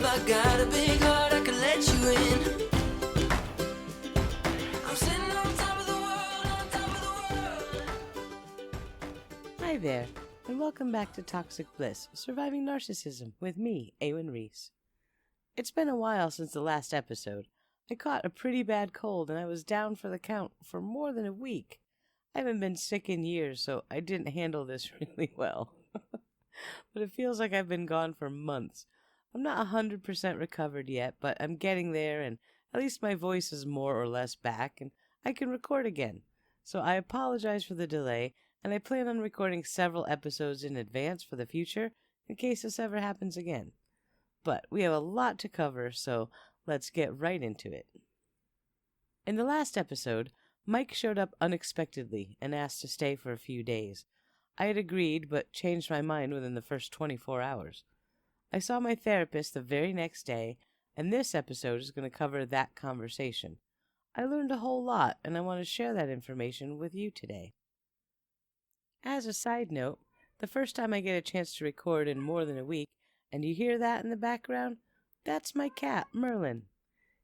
I got a big heart, I can let you in. I'm sitting on top of the world, on top of the world. Hi there, and welcome back to Toxic Bliss, Surviving Narcissism, with me, Awen Reese. It's been a while since the last episode. I caught a pretty bad cold and I was down for the count for more than a week. I haven't been sick in years, so I didn't handle this really well. But it feels like I've been gone for months. I'm not 100% recovered yet, but I'm getting there, and at least my voice is more or less back, and I can record again. So I apologize for the delay, and I plan on recording several episodes in advance for the future, in case this ever happens again. But we have a lot to cover, so let's get right into it. In the last episode, Mike showed up unexpectedly and asked to stay for a few days. I had agreed, but changed my mind within the first 24 hours. I saw my therapist the very next day, and this episode is going to cover that conversation. I learned a whole lot, and I want to share that information with you today. As a side note, the first time I get a chance to record in more than a week, and you hear that in the background, that's my cat, Merlin.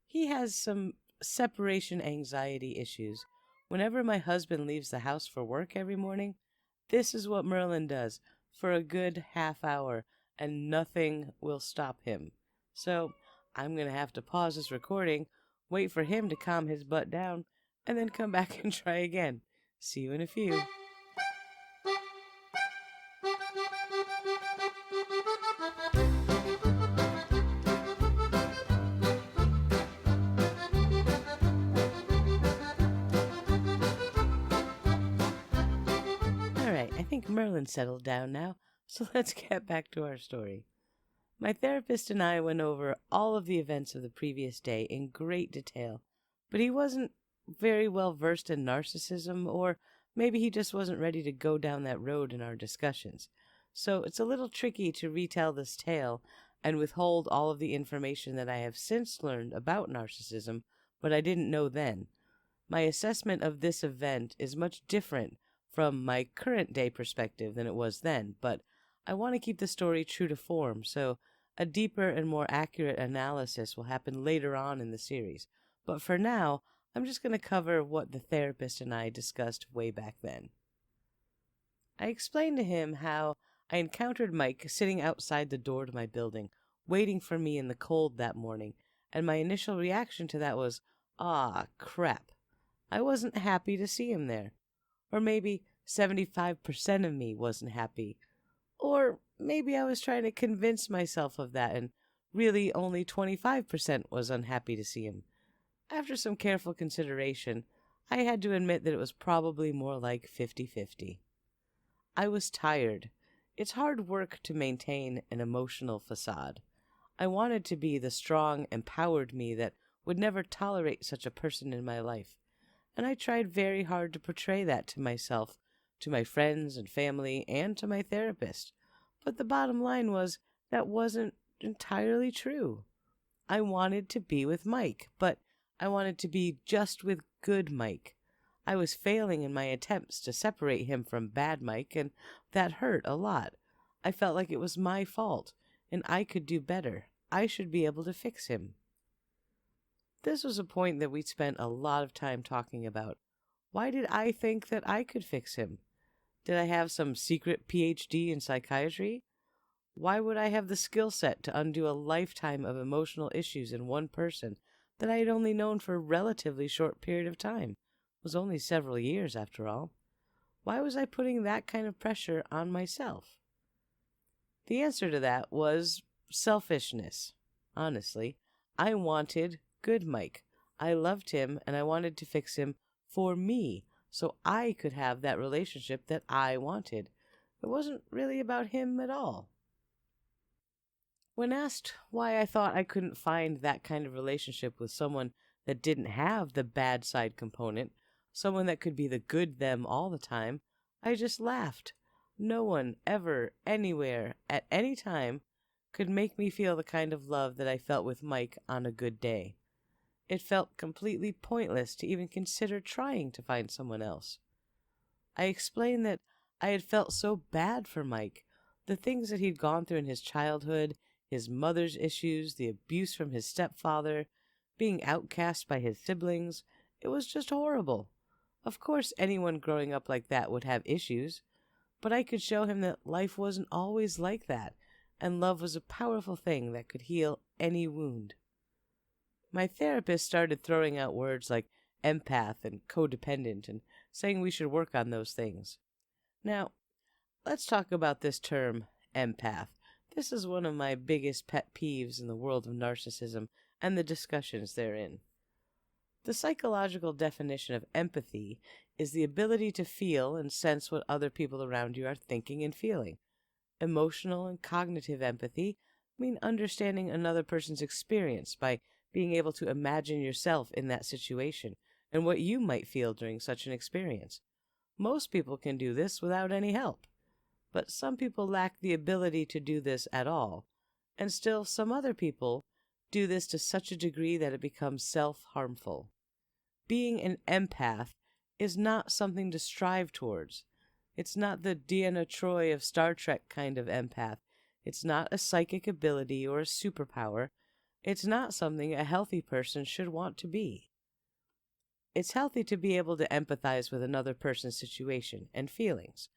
He has some separation anxiety issues. Whenever my husband leaves the house for work every morning, this is what Merlin does for a good half hour, and nothing will stop him. So I'm going to have to pause this recording, wait for him to calm his butt down, and then come back and try again. See you in a few. I think Merlin settled down now, so let's get back to our story. My therapist and I went over all of the events of the previous day in great detail, but he wasn't very well versed in narcissism, or maybe he just wasn't ready to go down that road in our discussions. So it's a little tricky to retell this tale and withhold all of the information that I have since learned about narcissism, but I didn't know then. My assessment of this event is much different from my current day perspective than it was then, but I want to keep the story true to form, so a deeper and more accurate analysis will happen later on in the series. But for now, I'm just going to cover what the therapist and I discussed way back then. I explained to him how I encountered Mike sitting outside the door to my building, waiting for me in the cold that morning, and my initial reaction to that was, "Ah, crap." I wasn't happy to see him there. Or maybe 75% of me wasn't happy. Or maybe I was trying to convince myself of that, and really only 25% was unhappy to see him. After some careful consideration, I had to admit that it was probably more like 50-50. I was tired. It's hard work to maintain an emotional facade. I wanted to be the strong, empowered me that would never tolerate such a person in my life. And I tried very hard to portray that to myself, to my friends and family, and to my therapist. But the bottom line was that wasn't entirely true. I wanted to be with Mike, but I wanted to be just with good Mike. I was failing in my attempts to separate him from bad Mike, and that hurt a lot. I felt like it was my fault, and I could do better. I should be able to fix him. This was a point that we spent a lot of time talking about. Why did I think that I could fix him? Did I have some secret PhD in psychiatry? Why would I have the skill set to undo a lifetime of emotional issues in one person that I had only known for a relatively short period of time? It was only several years, after all. Why was I putting that kind of pressure on myself? The answer to that was selfishness. Honestly, I wanted good Mike. I loved him, and I wanted to fix him for me, so I could have that relationship that I wanted. It wasn't really about him at all. When asked why I thought I couldn't find that kind of relationship with someone that didn't have the bad side component, someone that could be the good them all the time, I just laughed. No one, ever, anywhere, at any time, could make me feel the kind of love that I felt with Mike on a good day. It felt completely pointless to even consider trying to find someone else. I explained that I had felt so bad for Mike, the things that he'd gone through in his childhood, his mother's issues, the abuse from his stepfather, being outcast by his siblings. It was just horrible. Of course, anyone growing up like that would have issues, but I could show him that life wasn't always like that, and love was a powerful thing that could heal any wound. My therapist started throwing out words like empath and codependent and saying we should work on those things. Now, let's talk about this term, empath. This is one of my biggest pet peeves in the world of narcissism and the discussions therein. The psychological definition of empathy is the ability to feel and sense what other people around you are thinking and feeling. Emotional and cognitive empathy mean understanding another person's experience by being able to imagine yourself in that situation and what you might feel during such an experience. Most people can do this without any help, but some people lack the ability to do this at all, and still some other people do this to such a degree that it becomes self-harmful. Being an empath is not something to strive towards. It's not the Deanna Troi of Star Trek kind of empath. It's not a psychic ability or a superpower. It's not something a healthy person should want to be. It's healthy to be able to empathize with another person's situation and feelings,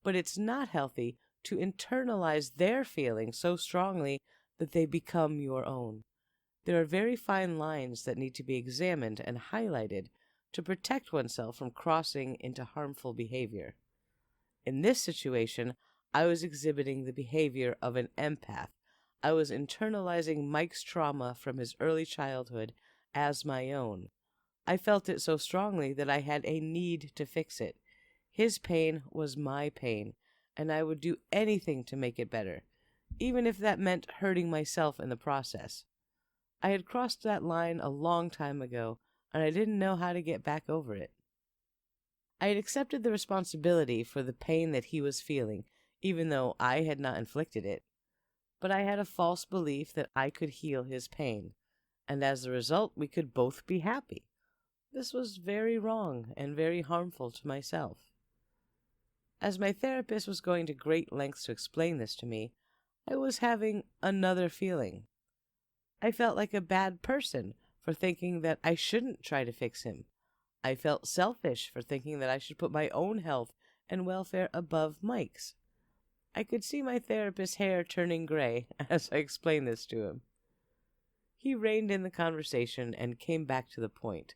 but it's not healthy to internalize their feelings so strongly that they become your own. There are very fine lines that need to be examined and highlighted to protect oneself from crossing into harmful behavior. In this situation, I was exhibiting the behavior of an empath. I was internalizing Mike's trauma from his early childhood as my own. I felt it so strongly that I had a need to fix it. His pain was my pain, and I would do anything to make it better, even if that meant hurting myself in the process. I had crossed that line a long time ago, and I didn't know how to get back over it. I had accepted the responsibility for the pain that he was feeling, even though I had not inflicted it. But I had a false belief that I could heal his pain, and as a result we could both be happy. This was very wrong and very harmful to myself. As my therapist was going to great lengths to explain this to me, I was having another feeling. I felt like a bad person for thinking that I shouldn't try to fix him. I felt selfish for thinking that I should put my own health and welfare above Mike's. I could see my therapist's hair turning gray as I explained this to him. He reined in the conversation and came back to the point.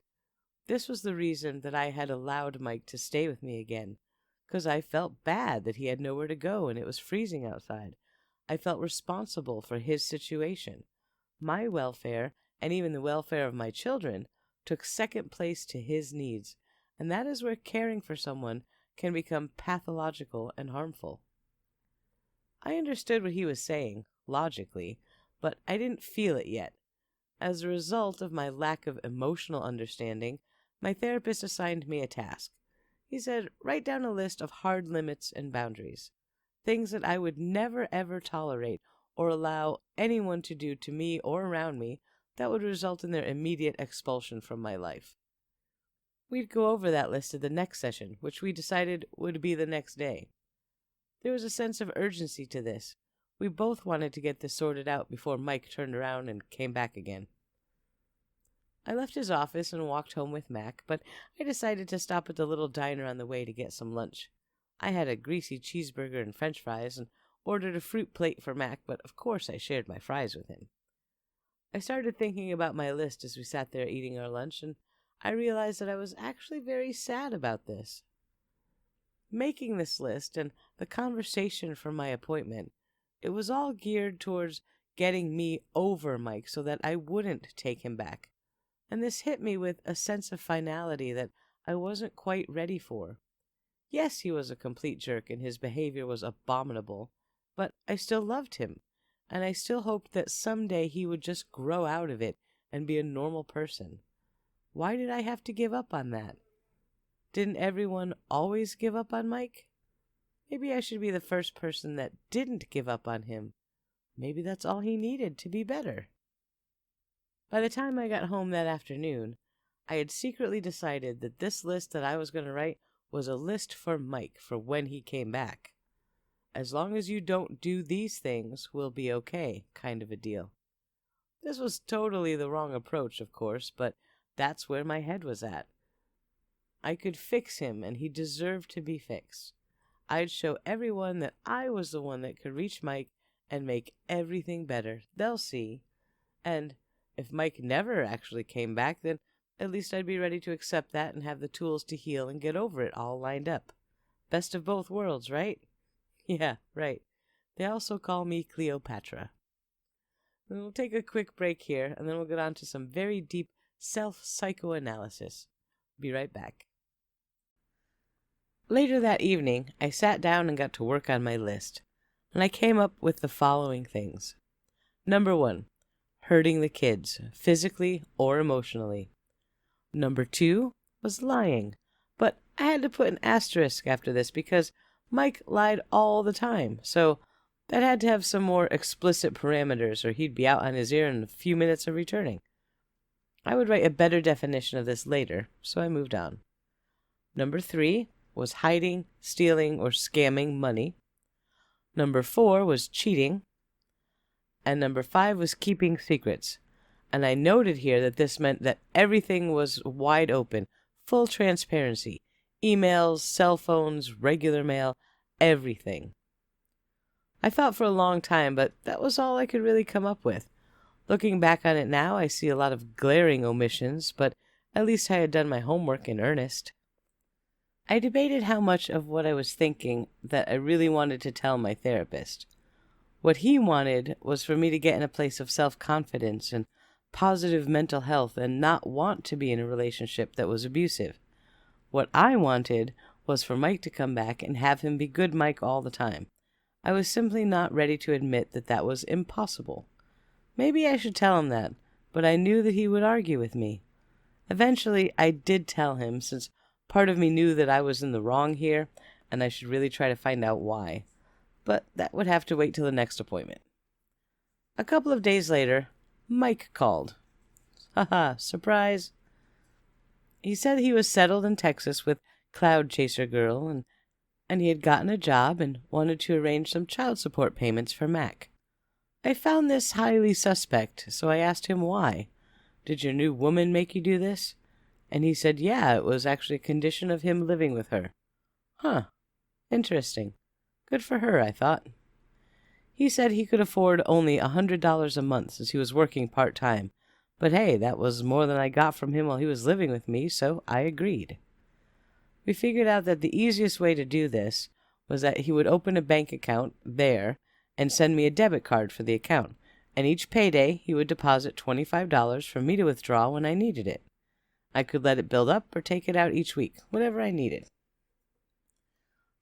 This was the reason that I had allowed Mike to stay with me again, because I felt bad that he had nowhere to go and it was freezing outside. I felt responsible for his situation. My welfare, and even the welfare of my children, took second place to his needs, and that is where caring for someone can become pathological and harmful. I understood what he was saying, logically, but I didn't feel it yet. As a result of my lack of emotional understanding, my therapist assigned me a task. He said, write down a list of hard limits and boundaries, things that I would never ever tolerate or allow anyone to do to me or around me that would result in their immediate expulsion from my life. We'd go over that list at the next session, which we decided would be the next day. There was a sense of urgency to this. We both wanted to get this sorted out before Mike turned around and came back again. I left his office and walked home with Mac, but I decided to stop at the little diner on the way to get some lunch. I had a greasy cheeseburger and french fries and ordered a fruit plate for Mac, but of course I shared my fries with him. I started thinking about my list as we sat there eating our lunch, and I realized that I was actually very sad about this. Making this list and the conversation for my appointment, it was all geared towards getting me over Mike so that I wouldn't take him back. And this hit me with a sense of finality that I wasn't quite ready for. Yes, he was a complete jerk and his behavior was abominable, but I still loved him, and I still hoped that someday he would just grow out of it and be a normal person. Why did I have to give up on that? Didn't everyone always give up on Mike? Maybe I should be the first person that didn't give up on him. Maybe that's all he needed to be better. By the time I got home that afternoon, I had secretly decided that this list that I was going to write was a list for Mike for when he came back. as long as you don't do these things, we'll be okay, kind of a deal. This was totally the wrong approach, of course, but that's where my head was at. I could fix him, and he deserved to be fixed. I'd show everyone that I was the one that could reach Mike and make everything better. They'll see. And if Mike never actually came back, then at least I'd be ready to accept that and have the tools to heal and get over it all lined up. Best of both worlds, right? Yeah, right. They also call me Cleopatra. We'll take a quick break here, and then we'll get on to some very deep self-psychoanalysis. Be right back. Later that evening, I sat down and got to work on my list, and I came up with the following things. Number 1, hurting the kids, physically or emotionally. Number 2 was lying, but I had to put an asterisk after this because Mike lied all the time, so that had to have some more explicit parameters or he'd be out on his ear in a few minutes of returning. I would write a better definition of this later, so I moved on. Number 3 was hiding, stealing, or scamming money. Number 4 was cheating. And number 5 was keeping secrets. And I noted here that this meant that everything was wide open, full transparency. Emails, cell phones, regular mail, everything. I thought for a long time, but that was all I could really come up with. Looking back on it now, I see a lot of glaring omissions, but at least I had done my homework in earnest. I debated how much of what I was thinking that I really wanted to tell my therapist. What he wanted was for me to get in a place of self-confidence and positive mental health and not want to be in a relationship that was abusive. What I wanted was for Mike to come back and have him be good Mike all the time. I was simply not ready to admit that that was impossible. Maybe I should tell him that, but I knew that he would argue with me. Eventually, I did tell him, since part of me knew that I was in the wrong here, and I should really try to find out why. But that would have to wait till the next appointment. A couple of days later, Mike called. Haha, surprise. He said he was settled in Texas with Cloud Chaser Girl, and he had gotten a job and wanted to arrange some child support payments for Mac. I found this highly suspect, so I asked him why. Did your new woman make you do this? And he said, yeah, it was actually a condition of him living with her. Huh. Interesting. Good for her, I thought. He said he could afford only $100 a month since he was working part-time. But hey, that was more than I got from him while he was living with me, so I agreed. We figured out that the easiest way to do this was that he would open a bank account there and send me a debit card for the account, and each payday he would deposit $25 for me to withdraw when I needed it. I could let it build up or take it out each week, whatever I needed.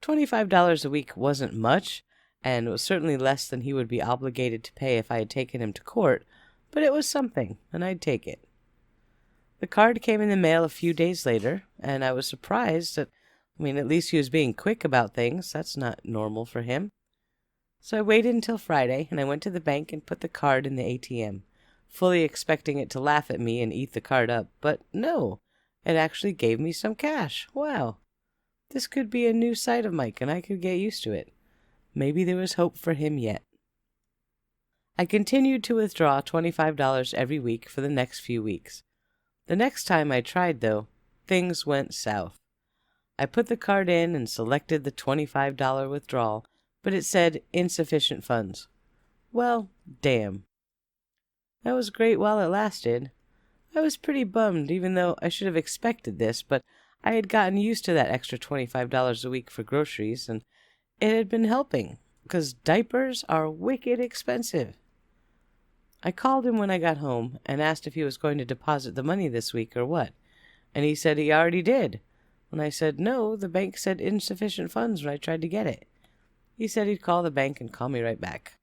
$25 a week wasn't much, and it was certainly less than he would be obligated to pay if I had taken him to court, but it was something, and I'd take it. The card came in the mail a few days later, and I was surprised that, at least he was being quick about things. That's not normal for him. So I waited until Friday, and I went to the bank and put the card in the ATM, fully expecting it to laugh at me and eat the card up, but no, it actually gave me some cash. Wow. This could be a new side of Mike, and I could get used to it. Maybe there was hope for him yet. I continued to withdraw $25 every week for the next few weeks. The next time I tried, though, things went south. I put the card in and selected the $25 withdrawal, but it said insufficient funds. Well, damn. That was great while it lasted. I was pretty bummed, even though I should have expected this, but I had gotten used to that extra $25 a week for groceries, and it had been helping, because diapers are wicked expensive. I called him when I got home and asked if he was going to deposit the money this week or what, and he said he already did. When I said no, the bank said insufficient funds when I tried to get it. He said he'd call the bank and call me right back.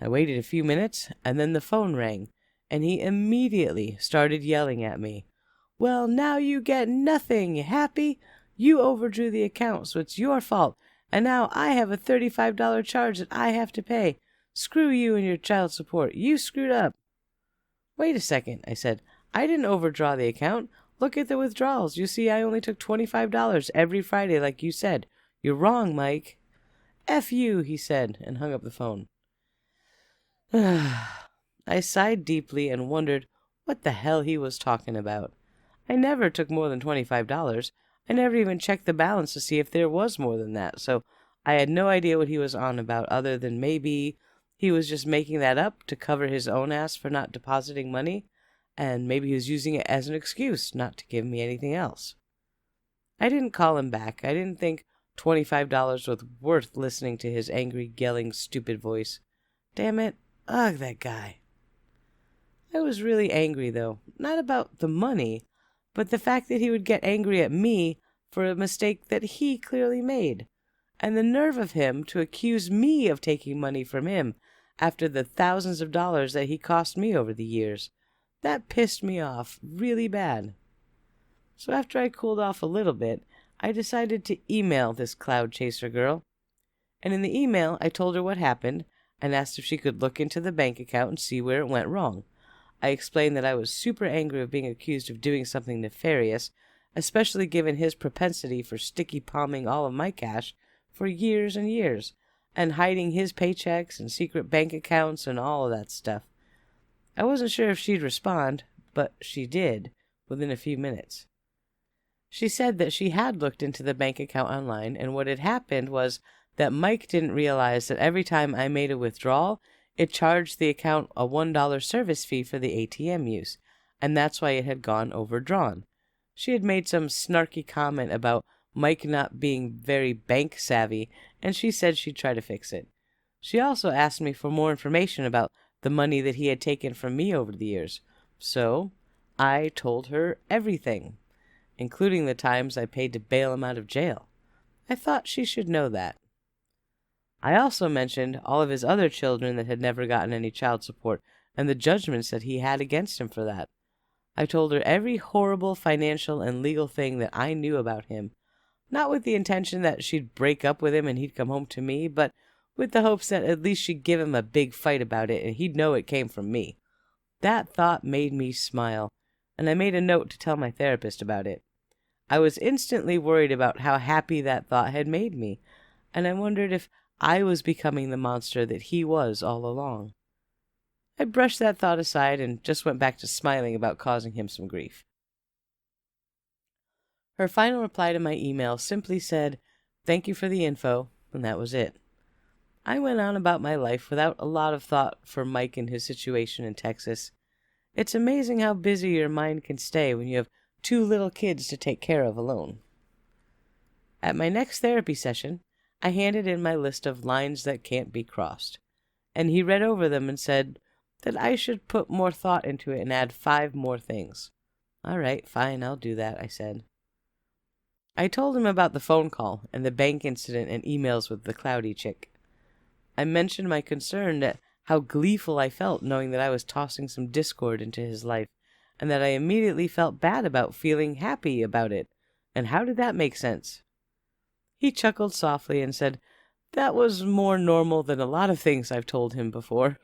I waited a few minutes, and then the phone rang, and he immediately started yelling at me. Well, now you get nothing, you happy? You overdrew the account, so it's your fault, and now I have a $35 charge that I have to pay. Screw you and your child support. You screwed up. Wait a second, I said. I didn't overdraw the account. Look at the withdrawals. You see, I only took $25 every Friday like you said. You're wrong, Mike. "F you," he said, and hung up the phone. I sighed deeply and wondered what the hell he was talking about. I never took more than $25. I never even checked the balance to see if there was more than that, so I had no idea what he was on about, other than maybe he was just making that up to cover his own ass for not depositing money, and maybe he was using it as an excuse not to give me anything else. I didn't call him back. I didn't think $25 was worth listening to his angry, yelling, stupid voice. Damn it. Ugh, that guy. I was really angry, though. Not about the money, but the fact that he would get angry at me for a mistake that he clearly made. And the nerve of him to accuse me of taking money from him after the thousands of dollars that he cost me over the years. That pissed me off really bad. So after I cooled off a little bit, I decided to email this cloud chaser girl. And in the email, I told her what happened and asked if she could look into the bank account and see where it went wrong. I explained that I was super angry of being accused of doing something nefarious, especially given his propensity for sticky palming all of my cash for years and years, and hiding his paychecks and secret bank accounts and all of that stuff. I wasn't sure if she'd respond, but she did, within a few minutes. She said that she had looked into the bank account online, and what had happened was that Mike didn't realize that every time I made a withdrawal, it charged the account a $1 service fee for the ATM use, and that's why it had gone overdrawn. She had made some snarky comment about Mike not being very bank savvy, and she said she'd try to fix it. She also asked me for more information about the money that he had taken from me over the years. So I told her everything, including the times I paid to bail him out of jail. I thought she should know that. I also mentioned all of his other children that had never gotten any child support, and the judgments that he had against him for that. I told her every horrible financial and legal thing that I knew about him, not with the intention that she'd break up with him and he'd come home to me, but with the hopes that at least she'd give him a big fight about it and he'd know it came from me. That thought made me smile, and I made a note to tell my therapist about it. I was instantly worried about how happy that thought had made me, and I wondered if I was becoming the monster that he was all along. I brushed that thought aside and just went back to smiling about causing him some grief. Her final reply to my email simply said, "Thank you for the info," and that was it. I went on about my life without a lot of thought for Mike and his situation in Texas. It's amazing how busy your mind can stay when you have 2 little kids to take care of alone. At my next therapy session, I handed in my list of lines that can't be crossed, and he read over them and said that I should put more thought into it and add 5 more things. "All right, fine, I'll do that," I said. I told him about the phone call and the bank incident and emails with the cloudy chick. I mentioned my concern at how gleeful I felt knowing that I was tossing some discord into his life, and that I immediately felt bad about feeling happy about it. And how did that make sense? He chuckled softly and said that was more normal than a lot of things I've told him before.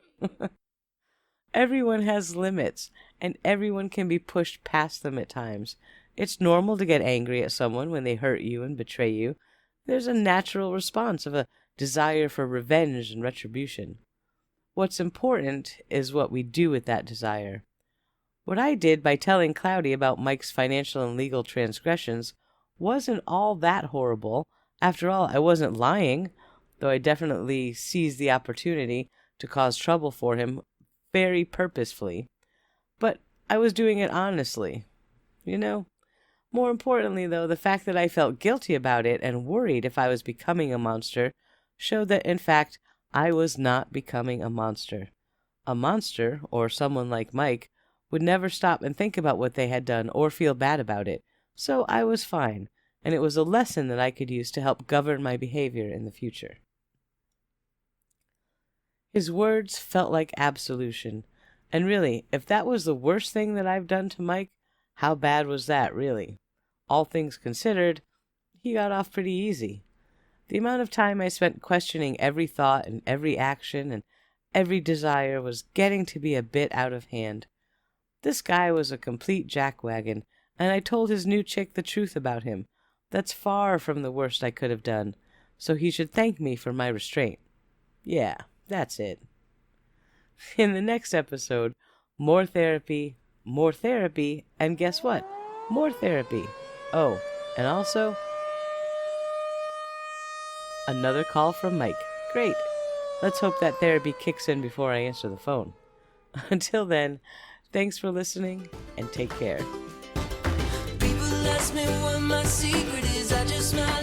Everyone has limits, and everyone can be pushed past them at times. It's normal to get angry at someone when they hurt you and betray you. There's a natural response of a desire for revenge and retribution. What's important is what we do with that desire. What I did by telling Cloudy about Mike's financial and legal transgressions wasn't all that horrible. After all, I wasn't lying, though I definitely seized the opportunity to cause trouble for him very purposefully. But I was doing it honestly. More importantly, though, the fact that I felt guilty about it and worried if I was becoming a monster showed that, in fact, I was not becoming a monster. A monster, or someone like Mike, would never stop and think about what they had done or feel bad about it, so I was fine, and it was a lesson that I could use to help govern my behavior in the future. His words felt like absolution, and really, if that was the worst thing that I've done to Mike, how bad was that, really? All things considered, he got off pretty easy. The amount of time I spent questioning every thought and every action and every desire was getting to be a bit out of hand. This guy was a complete jackwagon, and I told his new chick the truth about him. That's far from the worst I could have done. so he should thank me for my restraint. Yeah, that's it. In the next episode, more therapy, and guess what? More therapy. Oh, and also another call from Mike. Great. Let's hope that therapy kicks in before I answer the phone. Until then, thanks for listening and take care. People ask me what my secret is, I just smile